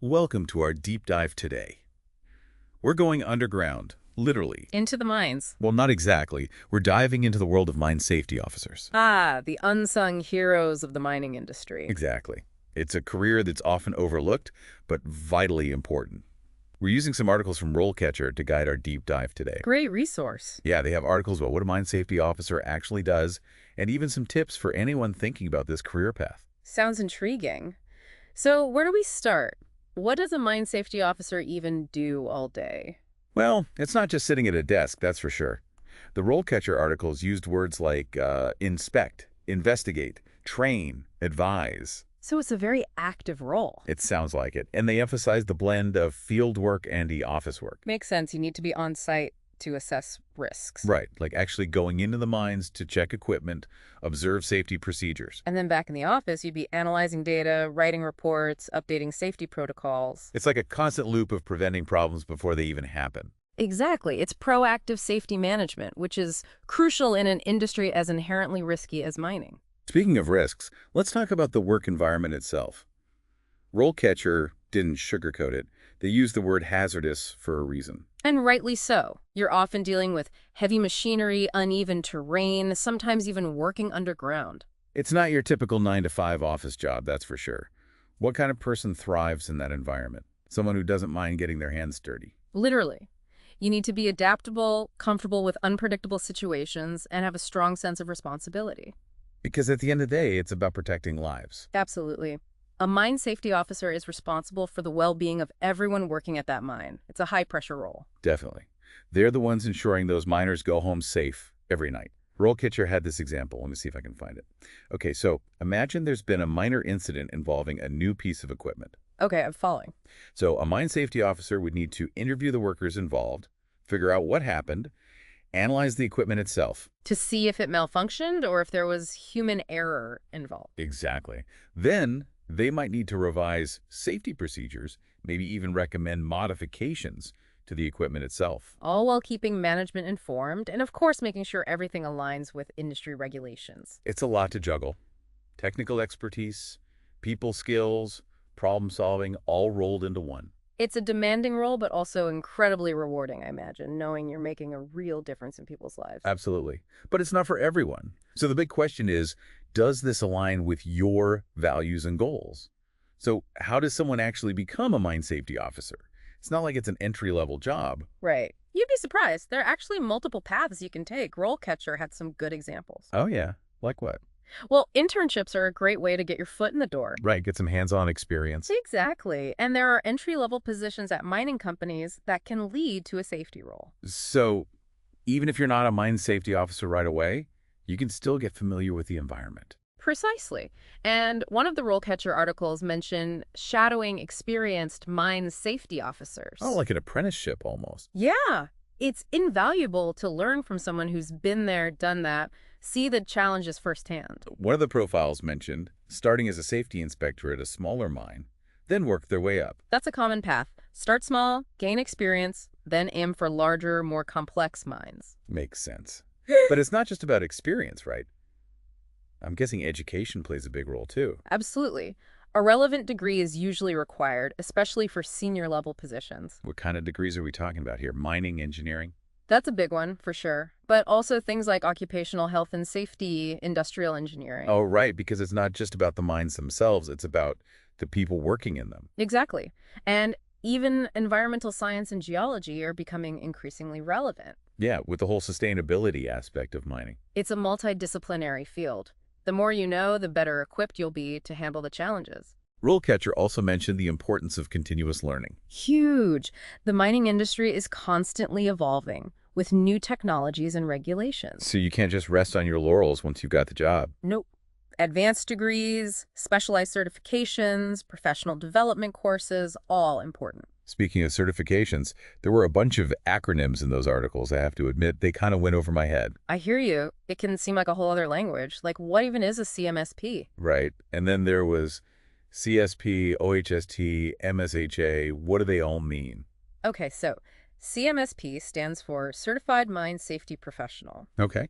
Welcome to our deep dive today. We're going underground, literally. Into the mines. Well, not exactly. We're diving into the world of mine safety officers. Ah, the unsung heroes of the mining industry. Exactly. It's a career that's often overlooked, but vitally important. We're using some articles from RoleCatcher to guide our deep dive today. Great resource. Yeah, they have articles about what a mine safety officer actually does, and even some tips for anyone thinking about this career path. Sounds intriguing. So where do we start? What does a mine safety officer even do all day? Well, it's not just sitting at a desk, that's for sure. The RoleCatcher articles used words like inspect, investigate, train, advise. So it's a very active role. It sounds like it. And they emphasize the blend of field work and the office work. Makes sense. You need to be on site to assess risks. Right, like actually going into the mines to check equipment, observe safety procedures. And then back in the office, you'd be analyzing data, writing reports, updating safety protocols. It's like a constant loop of preventing problems before they even happen. Exactly. It's proactive safety management, which is crucial in an industry as inherently risky as mining. Speaking of risks, let's talk about the work environment itself. RoleCatcher didn't sugarcoat it. They used the word hazardous for a reason. And rightly so. You're often dealing with heavy machinery, uneven terrain, sometimes even working underground. It's not your typical 9-to-5 office job, that's for sure. What kind of person thrives in that environment? Someone who doesn't mind getting their hands dirty. Literally. You need to be adaptable, comfortable with unpredictable situations, and have a strong sense of responsibility. Because at the end of the day, it's about protecting lives. Absolutely. A mine safety officer is responsible for the well-being of everyone working at that mine. It's a high-pressure role. Definitely. They're the ones ensuring those miners go home safe every night. RoleCatcher had this example. Let me see if I can find it. Okay, so imagine there's been a minor incident involving a new piece of equipment. Okay, I'm following. So a mine safety officer would need to interview the workers involved, figure out what happened, analyze the equipment itself. To see if it malfunctioned or if there was human error involved. Exactly. Then they might need to revise safety procedures, maybe even recommend modifications to the equipment itself. All while keeping management informed and, of course, making sure everything aligns with industry regulations. It's a lot to juggle. Technical expertise, people skills, problem solving, all rolled into one. It's a demanding role, but also incredibly rewarding, I imagine, knowing you're making a real difference in people's lives. Absolutely. But it's not for everyone. So the big question is, does this align with your values and goals? So how does someone actually become a mine safety officer? It's not like it's an entry-level job. Right. You'd be surprised. There are actually multiple paths you can take. RoleCatcher had some good examples. Oh, yeah. Like what? Well, internships are a great way to get your foot in the door. Right, get some hands-on experience. Exactly. And there are entry-level positions at mining companies that can lead to a safety role. So even if you're not a mine safety officer right away, you can still get familiar with the environment. Precisely. And one of the RoleCatcher articles mentioned shadowing experienced mine safety officers. Oh, like an apprenticeship almost. Yeah. It's invaluable to learn from someone who's been there, done that, see the challenges firsthand. One of the profiles mentioned starting as a safety inspector at a smaller mine, then work their way up. That's a common path. Start small, gain experience, then aim for larger, more complex mines. Makes sense. But it's not just about experience, right? I'm guessing education plays a big role too. Absolutely. A relevant degree is usually required, especially for senior level positions. What kind of degrees are we talking about here? Mining, engineering? That's a big one, for sure. But also things like occupational health and safety, industrial engineering. Oh, right, because it's not just about the mines themselves. It's about the people working in them. Exactly. And even environmental science and geology are becoming increasingly relevant. Yeah, with the whole sustainability aspect of mining. It's a multidisciplinary field. The more you know, the better equipped you'll be to handle the challenges. RoleCatcher also mentioned the importance of continuous learning. Huge. The mining industry is constantly evolving with new technologies and regulations. So you can't just rest on your laurels once you've got the job. Nope. Advanced degrees, specialized certifications, professional development courses, all important. Speaking of certifications, there were a bunch of acronyms in those articles. I have to admit, they kind of went over my head. I hear you. It can seem like a whole other language. Like, what even is a CMSP? Right. And then there was CSP, OHST, MSHA. What do they all mean? Okay, so CMSP stands for Certified Mine Safety Professional. Okay.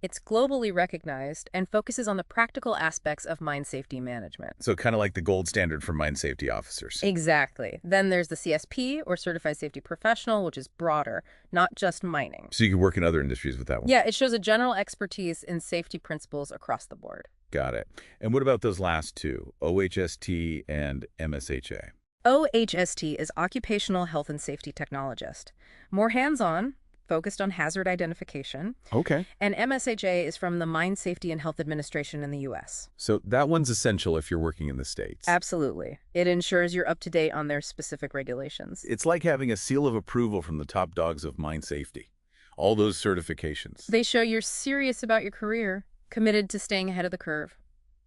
It's globally recognized and focuses on the practical aspects of mine safety management. So kind of like the gold standard for mine safety officers. Exactly. Then there's the CSP, or Certified Safety Professional, which is broader, not just mining. So you can work in other industries with that one. Yeah, it shows a general expertise in safety principles across the board. Got it. And what about those last two, OHST and MSHA? OHST is Occupational Health and Safety Technologist. More hands-on, focused on hazard identification. Okay. And MSHA is from the Mine Safety and Health Administration in the U.S. So that one's essential if you're working in the States. Absolutely. It ensures you're up to date on their specific regulations. It's like having a seal of approval from the top dogs of mine safety. All those certifications. They show you're serious about your career, committed to staying ahead of the curve.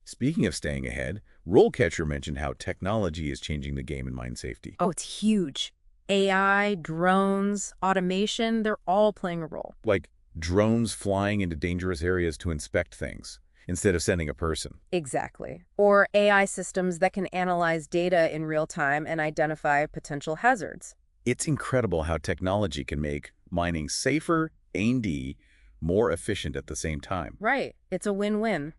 Speaking of staying ahead, RoleCatcher mentioned how technology is changing the game in mine safety. Oh, it's huge. AI, drones, automation, they're all playing a role. Like drones flying into dangerous areas to inspect things instead of sending a person. Exactly. Or AI systems that can analyze data in real time and identify potential hazards. It's incredible how technology can make mining safer and more efficient at the same time. Right. It's a win-win.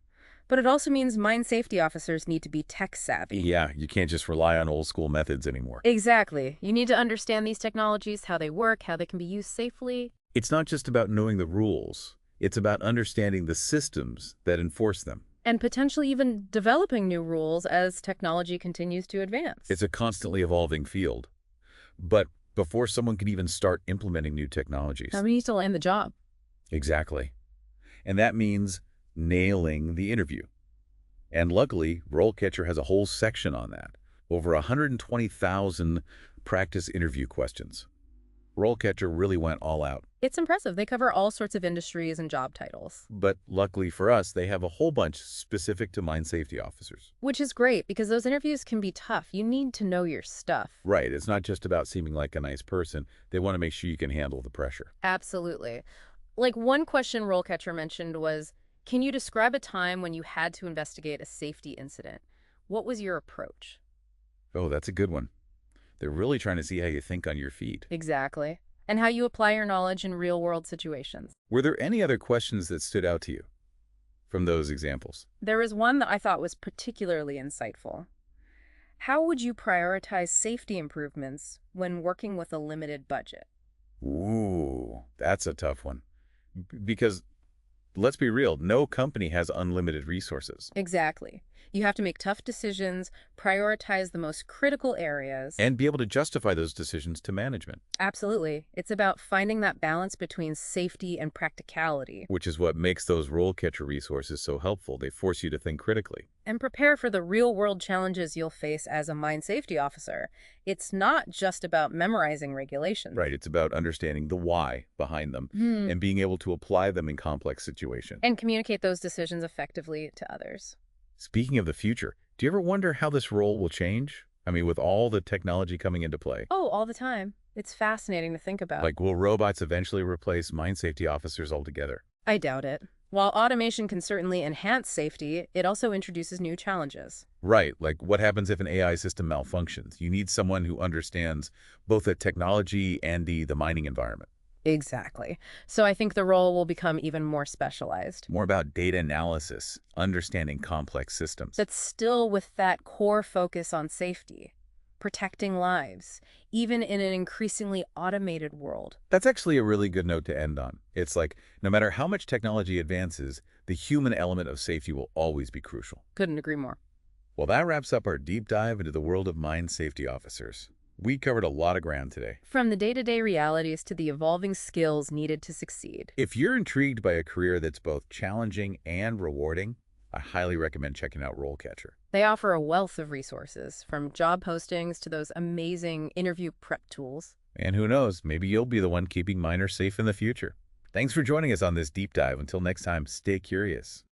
But it also means mine safety officers need to be tech savvy. Yeah, you can't just rely on old school methods anymore. Exactly. You need to understand these technologies, how they work, how they can be used safely. It's not just about knowing the rules. It's about understanding the systems that enforce them. And potentially even developing new rules as technology continues to advance. It's a constantly evolving field. But before someone can even start implementing new technologies. Somebody needs to land the job. Exactly. And that means nailing the interview. And luckily, RoleCatcher has a whole section on that. Over 120,000 practice interview questions. RoleCatcher really went all out. It's impressive. They cover all sorts of industries and job titles. But luckily for us, they have a whole bunch specific to mine safety officers. Which is great, because those interviews can be tough. You need to know your stuff. Right. It's not just about seeming like a nice person. They want to make sure you can handle the pressure. Absolutely. Like, one question RoleCatcher mentioned was, can you describe a time when you had to investigate a safety incident? What was your approach? Oh, that's a good one. They're really trying to see how you think on your feet. Exactly. And how you apply your knowledge in real-world situations. Were there any other questions that stood out to you from those examples? There was one that I thought was particularly insightful. How would you prioritize safety improvements when working with a limited budget? Ooh, that's a tough one. Because let's be real, no company has unlimited resources. Exactly. You have to make tough decisions, prioritize the most critical areas. And be able to justify those decisions to management. Absolutely. It's about finding that balance between safety and practicality. Which is what makes those RoleCatcher resources so helpful. They force you to think critically. And prepare for the real-world challenges you'll face as a mine safety officer. It's not just about memorizing regulations. Right. It's about understanding the why behind them and being able to apply them in complex situations. And communicate those decisions effectively to others. Speaking of the future, do you ever wonder how this role will change? I mean, with all the technology coming into play. Oh, all the time. It's fascinating to think about. Like, will robots eventually replace mine safety officers altogether? I doubt it. While automation can certainly enhance safety, it also introduces new challenges. Right. Like, what happens if an AI system malfunctions? You need someone who understands both the technology and the mining environment. Exactly. So I think the role will become even more specialized. More about data analysis, understanding complex systems. That's still with that core focus on safety, protecting lives, even in an increasingly automated world. That's actually a really good note to end on. It's like, no matter how much technology advances, the human element of safety will always be crucial. Couldn't agree more. Well, that wraps up our deep dive into the world of mine safety officers. We covered a lot of ground today. From the day-to-day realities to the evolving skills needed to succeed. If you're intrigued by a career that's both challenging and rewarding, I highly recommend checking out RoleCatcher. They offer a wealth of resources, from job postings to those amazing interview prep tools. And who knows, maybe you'll be the one keeping miners safe in the future. Thanks for joining us on this deep dive. Until next time, stay curious.